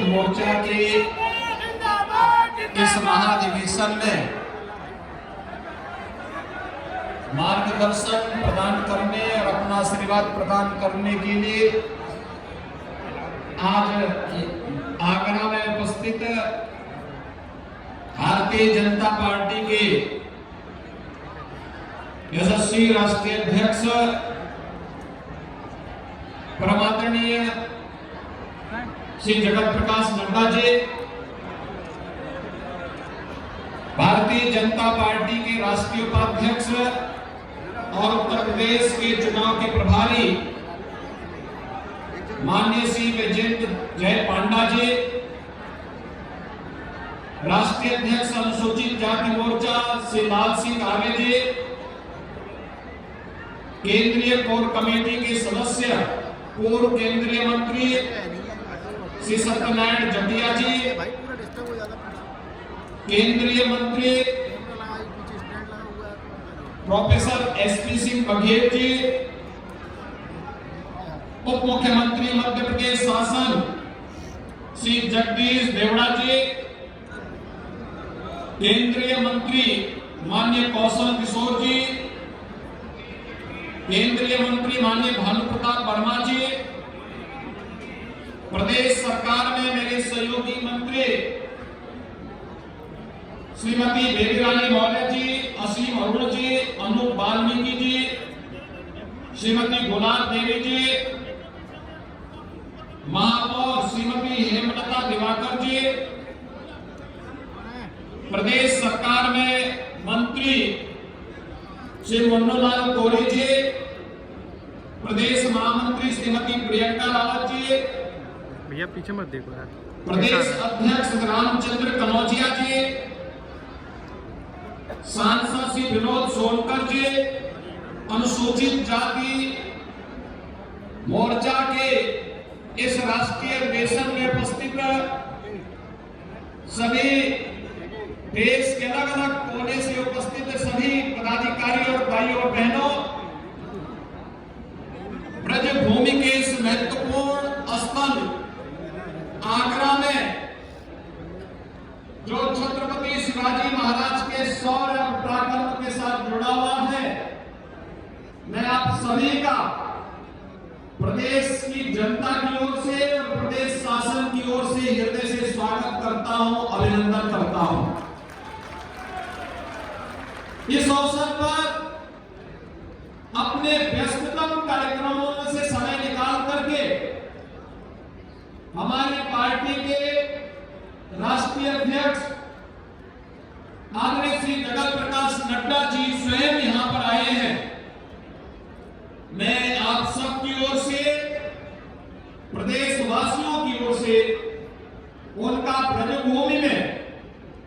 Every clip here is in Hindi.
मोर्चा के इस महाधिवेशन में मार्गदर्शन प्रदान करने और अपना आशीर्वाद प्रदान करने के लिए आज आगरा में उपस्थित भारतीय जनता पार्टी के यशस्वी राष्ट्रीय अध्यक्ष परमादरणीय श्री जगत प्रकाश नड्डा जी, भारतीय जनता पार्टी के राष्ट्रीय उपाध्यक्ष और उत्तर प्रदेश के चुनाव के प्रभारी माननीय श्री वैजयंत जय पांडा जी, राष्ट्रीय अध्यक्ष अनुसूचित जाति मोर्चा श्री लाल सिंह आर्य जी, केंद्रीय कोर कमेटी के सदस्य पूर्व केंद्रीय मंत्री श्री सत्यनारायण जटिया जी, केंद्रीय मंत्री प्रोफेसर एसपी सिंह बघेल जी, उप मुख्यमंत्री मध्य प्रदेश शासन श्री जगदीश देवड़ा जी, केंद्रीय मंत्री माननीय कौशल किशोर जी, केंद्रीय मंत्री माननीय भानु प्रताप वर्मा जी, प्रदेश सरकार में मेरे सहयोगी मंत्री श्रीमती बेबी रानी मौर्य जी, असीम अरुण जी, अनूप वाल्मीकि जी, श्रीमती गुलाब देवी जी, महापौर श्रीमती हेमलता दिवाकर जी, प्रदेश सरकार में मंत्री श्री मन्नूलाल कोरी जी, प्रदेश महामंत्री श्रीमती प्रियंका रावत जी, भैया पीछे मत देखो यार, प्रदेश अध्यक्ष रामचंद्र कनौजिया जी, सांसद श्री विनोद सोनकर जी, अनुसूचित जाति मोर्चा के इस राष्ट्रीय अधिवेशन में उपस्थित सभी देश के अलग अलग कोने से उपस्थित सभी पदाधिकारी और भाइयों और बहनों, ब्रजभूमि के इस महत्वपूर्ण स्थल आगरा में जो छत्रपति शिवाजी महाराज के शौर्य और पराक्रम के साथ जुड़ा हुआ है, मैं आप सभी का प्रदेश की जनता की ओर से और प्रदेश शासन की ओर से हृदय से स्वागत करता हूं, अभिनंदन करता हूं। इस अवसर पर अपने व्यस्ततम कार्यक्रमों में से समय निकाल करके हमारी पार्टी के राष्ट्रीय अध्यक्ष आदरणीय श्री जगत प्रकाश नड्डा जी स्वयं यहां पर आए हैं। मैं आप सबकी ओर से, प्रदेशवासियों की ओर से उनका ब्रजभूमि में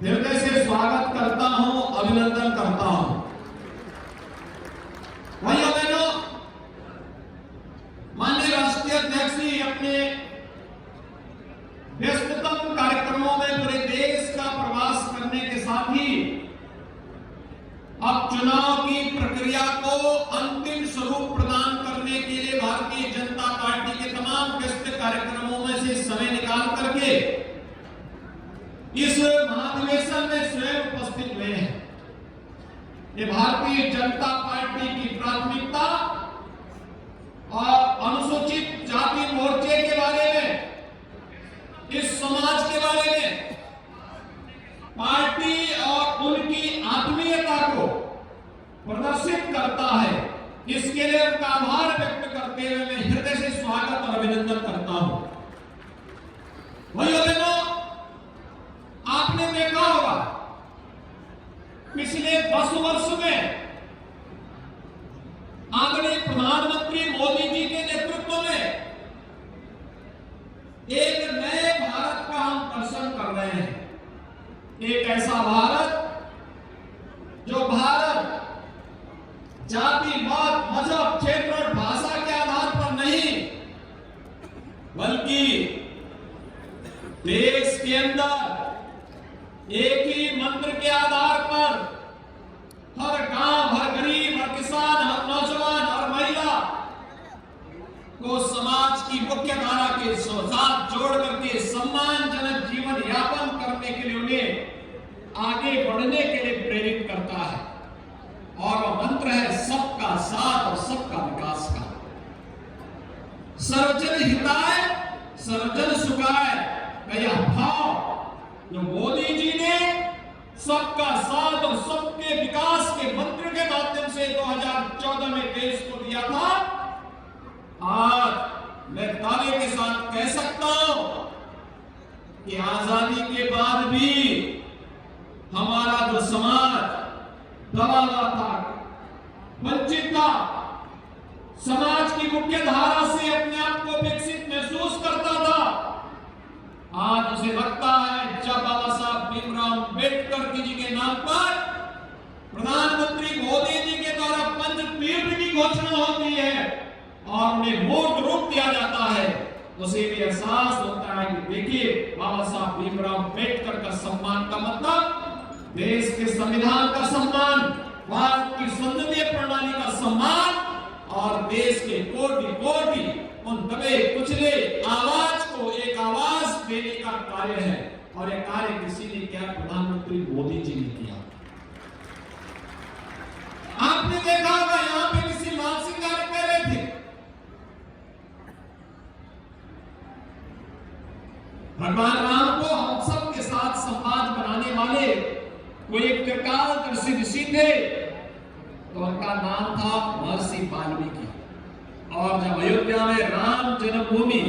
हृदय से स्वागत करता हूं, अभिनंदन करता हूं। भाइयों बहनों, माननीय राष्ट्रीय अध्यक्ष जी अपने व्यस्ततम कार्यक्रमों में पूरे देश का प्रवास करने के साथ ही अब चुनाव की प्रक्रिया को अंतिम स्वरूप प्रदान करने के लिए भारतीय जनता पार्टी के तमाम व्यस्त कार्यक्रमों में से समय निकाल करके इस महाधिवेशन में स्वयं उपस्थित हुए हैं। ये भारतीय जनता पार्टी की प्राथमिकता और अनुसूचित जाति मोर्चे के बारे में, इस समाज के बारे में, पार्टी और उनकी आत्मीयता को प्रदर्शित करता है। इसके लिए उनका आभार व्यक्त करते हुए मैं हृदय से स्वागत और अभिनंदन करता हूं। भाइयों बहनों, आपने देखा होगा पिछले 10 वर्ष में आदरणीय प्रधानमंत्री मोदी जी के नेतृत्व में एक नए भारत का हम दर्शन कर रहे हैं। एक ऐसा भारत जो भारत जातिवाद, मजहब, क्षेत्र और भाषा के आधार पर नहीं, बल्कि देश के अंदर एक ही मंत्र के आधार पर हर गांव, हर गरीब, हर किसान, हर नौजवान, हर महिला को समाज की मुख्य धारा के साथ जोड़ करके सम्मान आगे बढ़ने के लिए प्रेरित करता है। और वह मंत्र है सबका साथ और सबका विकास का। सर्वजन हिताय सर्वजन सुखाय का यह भाव जो मोदी जी ने सबका साथ और सबके विकास के मंत्र के माध्यम से 2014 में देश को दिया था, आज मैं दावे के साथ कह सकता हूं कि आजादी के बाद भी हमारा जो समाज दबा हुआ था, वंचित था, समाज की मुख्य धारा से अपने आप को विकसित महसूस करता था, आज उसे लगता है जब बाबा साहब भीमराव अम्बेडकर जी के नाम पर प्रधानमंत्री मोदी जी के द्वारा पंच तीर्थ की घोषणा होती है और उन्हें मूर्त रूप दिया जाता है, उसे भी एहसास होता है कि देखिए बाबा साहब भीमराव अम्बेडकर का सम्मान का मतलब देश के संविधान का सम्मान, भारत की संसदीय प्रणाली का सम्मान और देश के कोटि कोटि उन दबे कुचले आवाज को एक आवाज देने का कार्य है। और यह कार्य किसी ने किया, प्रधानमंत्री मोदी जी ने किया। आपने देखा होगा यहां पे किसी लाल सिंह कह रहे थे, भगवान राम को हम सब के साथ संवाद बनाने वाले कोई एक त्रिकालदर्शी ऋषि थे, तो उनका नाम था महर्षि वाल्मीकि। और जब अयोध्या में राम जन्मभूमि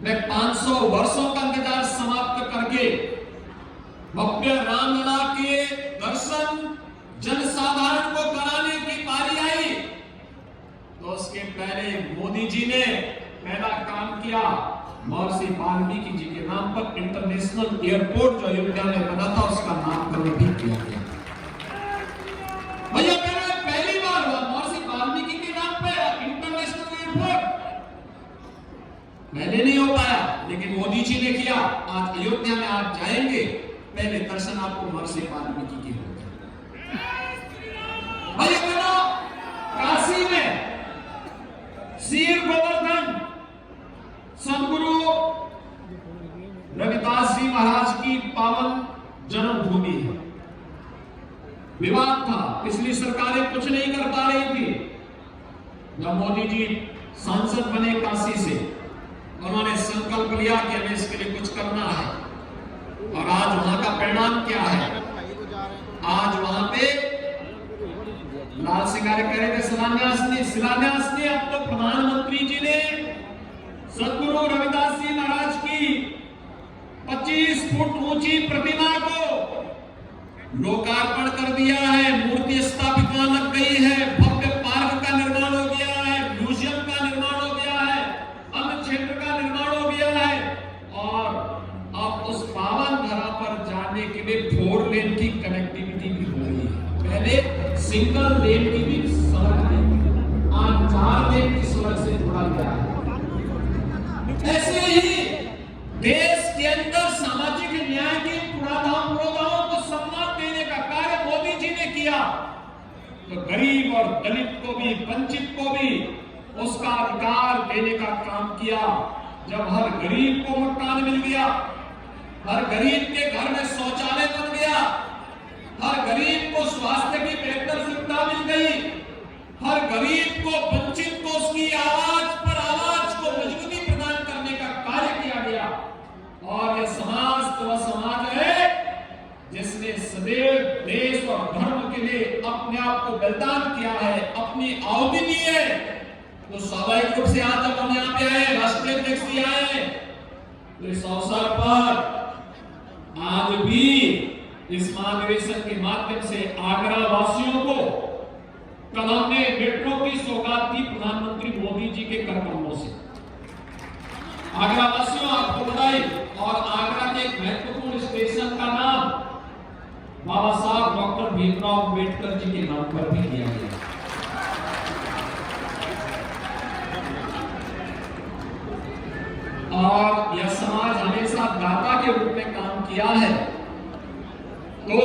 में 500 वर्षों का इंतजार समाप्त करके भव्य रामलला के दर्शन जनसाधारण को कराने की बारी आई, तो उसके पहले मोदी जी ने पहला काम किया, महर्षि वाल्मीकि जी के नाम पर इंटरनेशनल एयरपोर्ट जो अयोध्या में बना था उसका नामकरण भी किया गया। भैया पहली बार हुआ महर्षि वाल्मीकि के नाम पर इंटरनेशनल एयरपोर्ट, पहले नहीं हो पाया लेकिन मोदी जी ने किया। आज अयोध्या में आप जाएंगे, पहले दर्शन आपको महर्षि वाल्मीकि के होंगे। भैया काशी में शीर गोवर्धन सदगुरु रविदास जी महाराज की पावन जन्मभूमि है। विवाद था, पिछली सरकारें कुछ नहीं कर पा रही थी। जब मोदी जी सांसद बने काशी से, उन्होंने संकल्प लिया कि हमें इसके लिए कुछ करना है। और आज वहां का परिणाम क्या है? आज वहां पे लाल सिंह कह रहे थे शिलान्यास ने अब तो प्रधानमंत्री जी ने सदगुरु रविदास जी महाराज की 25 फुट ऊंची प्रतिमा को लोकार्पण कर दिया है, मूर्ति स्थापित वहां लग गई है, भव्य पार्क का निर्माण हो गया है, म्यूजियम का निर्माण हो गया है, अन्य क्षेत्र का निर्माण हो गया है। और अब उस पावन धरा पर जाने के लिए 4 लेन की कनेक्टिविटी भी हो रही है। पहले सिंगल लेन की भी सड़क थी, आज 4 लेन की सड़क से जुड़ा गया है। ऐसे ही देश के अंदर सामाजिक न्याय के पुरोगामियों को सम्मान देने का कार्य मोदी जी ने किया, तो गरीब और दलित को भी, वंचित को भी उसका अधिकार देने का काम किया। जब हर गरीब को मकान मिल गया, हर गरीब के घर में शौचालय बन गया, हर गरीब को स्वास्थ्य की बेहतर सुविधा मिल गई, हर गरीब को, वंचित को उसकी आवाज पर आवाज को मजबूती प्रदान करने का कार्य किया गया। और यह समाज तो वह समाज है जिसने सदैव देश और धर्म के लिए अपने आप को बलिदान किया है, अपनी आहुति दी है। तो स्वाभाविक रूप से आज जब हम यहाँ पे आए, राष्ट्रीय अध्यक्ष जी आए, तो इस अवसर पर आज भी इस महाधिवेशन के माध्यम से आगरा वासियों को, कल हमने मेट्रो की सौगात दी प्रधानमंत्री मोदी जी के करकमलों से। आगरा वासियों आपको बधाई। और आगरा के एक महत्वपूर्ण स्टेशन का नाम बाबा साहब डॉक्टर भीमराव अम्बेडकर जी के नाम पर भी दिया गया। और यह समाज हमेशा दाता के रूप में काम किया है। तो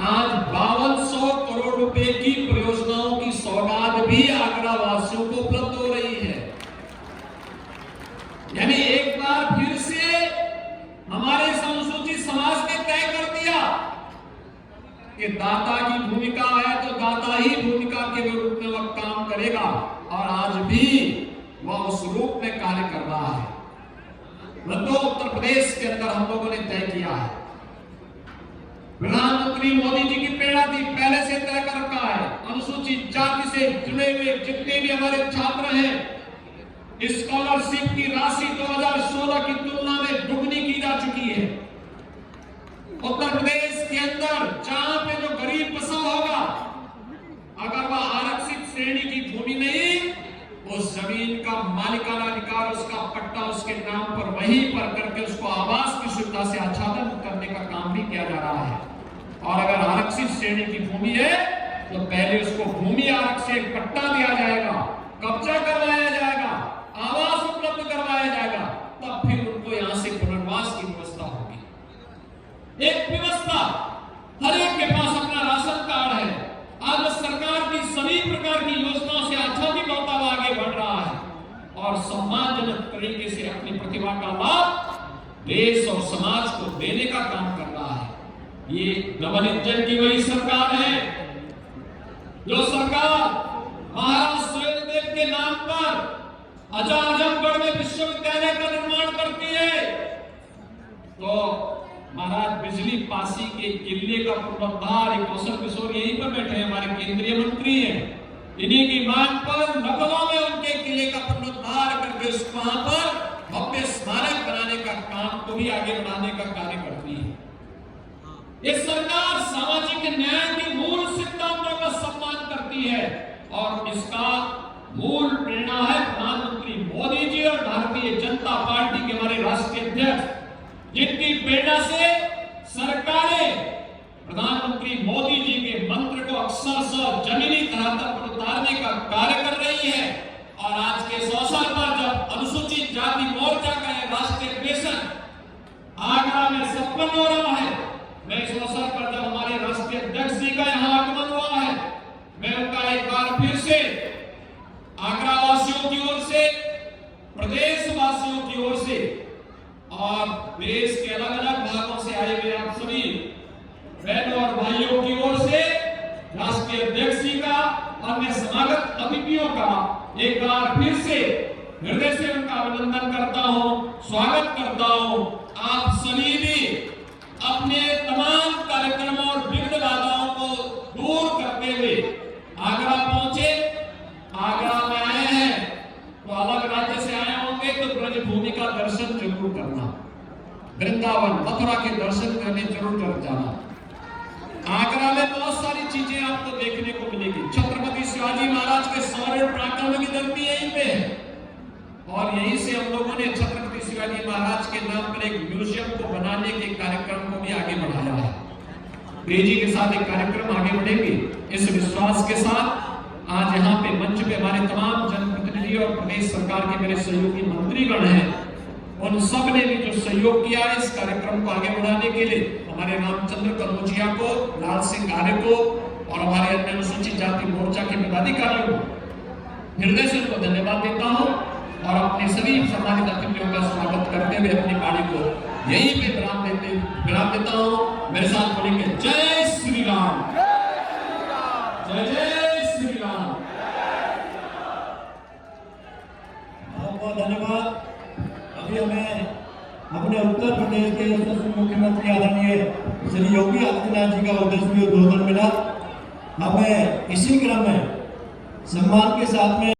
आज 5200 करोड़ रुपए की परियोजनाओं की सौगात भी आगरा वासियों को उपलब्ध हो रही है। यानी एक बार फिर से हमारे अनुसूचित समाज ने तय कर दिया कि दाता की भूमिका है तो दाता ही भूमिका के रूप में वह काम करेगा, और आज भी वह उस रूप में कार्य कर रहा है। तो उत्तर प्रदेश के अंदर हम लोगों ने तय किया है, प्रधानमंत्री मोदी जी की प्रेरणा थी, पहले से तय कर रखा है, अनुसूचित जाति से जुड़े हुए जितने भी हमारे छात्र हैं, स्कॉलरशिप की राशि 2016 की तुलना में दुगनी की जा चुकी है। उत्तर प्रदेश के अंदर जहां पे जो गरीब बसा होगा, अगर वह आरक्षित श्रेणी की भूमि नहीं, उस जमीन का मालिकाना अधिकार, उसका पट्टा उसके नाम पर वहीं पर करके उसको आवास की सुविधा से आच्छादन करने का काम भी किया जा रहा है। और अगर आरक्षित श्रेणी की भूमि है तो पहले उसको भूमि आरक्षित पट्टा दिया जाएगा, कब्जा करवाया जाएगा, आवास उपलब्ध करवाया जाएगा, तब फिर उनको यहां से पुनर्वास की व्यवस्था होगी। एक व्यवस्था, हर एक के पास अपना राशन कार्ड है। आज सरकार की सभी प्रकार की योजनाओं से आच्छादित होता हुआ आगे बढ़ रहा है और सम्मानजनक तरीके से अपनी प्रतिभा का लाभ देश और समाज को देने का काम कर रहा है। ये डबल इंजन की वही सरकार है जो सरकार महाराज सुहेलदेव के नाम पर आजमगढ़ में विश्वविद्यालय का निर्माण करती है, तो महाराज बिजली पासी के किले का पुनरुद्धार, कौशल किशोर यहीं पर बैठे हैं, हमारे केंद्रीय मंत्री हैं, इन्हीं की मांग पर नकलों में उनके किले का पुनरुद्धार करके वहां पर भव्य स्मारक बनाने का काम को भी आगे बढ़ाने का कार्य करती है। ये सरकार सामाजिक न्याय के मूल सिद्धांतों का सम्मान करती है और इसका मूल प्रेरणा है प्रधानमंत्री मोदी जी और भारतीय जनता पार्टी के हमारे राष्ट्रीय अध्यक्ष, जिनकी प्रेरणा से सरकारें प्रधानमंत्री मोदी जी के मंत्र को अक्षरशः जमीनी धरातल पर उतारने का कार्य कर रही है। और आज के इस अवसर पर जब अनुसूचित जाति मोर्चा का राष्ट्रीय अधिवेशन आगरा में संपन्न हो रहा है, मैं इस अवसर पर जब हमारे राष्ट्रीय अध्यक्ष जी का यहाँ आगमन हुआ है, मैं उनका एक बार फिर से आगरा वासियों की ओर से, प्रदेश वासियों की ओर से और देश के अलग अलग भागों से आए हुए आप सभी बहनों और भाइयों की ओर से राष्ट्रीय अध्यक्ष जी का, अन्य समागत अतिथियों का एक बार फिर से हृदय से उनका अभिनंदन करता हूं, स्वागत करता हूं। आप सभी भी अपने तमाम कार्यक्रमों और विघ्न बाधाओं को दूर करते हुए आगरा पहुंचे। आगरा में आए हैं तो अलग राज्य से आए होंगे तो ब्रजभूमि का दर्शन जरूर करना, वृंदावन मथुरा के दर्शन करने जरूर कर जाना। आगरा में बहुत सारी चीजें आपको देखने को मिलेगी। छत्रपति शिवाजी महाराज के सौर्य पराक्रम की धरती यहीं पे है और यहीं से हम लोगों ने छत्रपति शिवाजी महाराज के नाम पर एक म्यूजियम को बनाने के कार्यक्रम को भी आगे बढ़ाया है। तेजी के साथ एक कार्यक्रम आगे बढ़ेंगे, इस विश्वास के साथ आज यहाँ पे मंच पे हमारे तमाम जनप्रतिनिधि और प्रदेश सरकार के मेरे सहयोगी मंत्रीगण हैं, उन सब ने भी जो सहयोग किया है इस कार्यक्रम को आगे बढ़ाने के लिए, हमारे रामचंद्र कनौजिया को, लाल सिंह आर्य को और हमारे अन्य अनुसूचित जाति मोर्चा के पदाधिकारियों को हृदय से उनको धन्यवाद देता हूँ और अपने सभी सम्मानित अतिथियों का स्वागत करते हुए अपनी वाणी को यहीं पे विराम देता हूँ। मेरे साथ बोलेंगे जय श्री राम, जय जय श्री राम। बहुत बहुत धन्यवाद। अभी हमें अपने उत्तर प्रदेश के यशस्वी मुख्यमंत्री आदरणीय श्री योगी आदित्यनाथ जी का उद्देश्य उद्बोधन मिला। हमें इसी क्रम में सम्मान के साथ में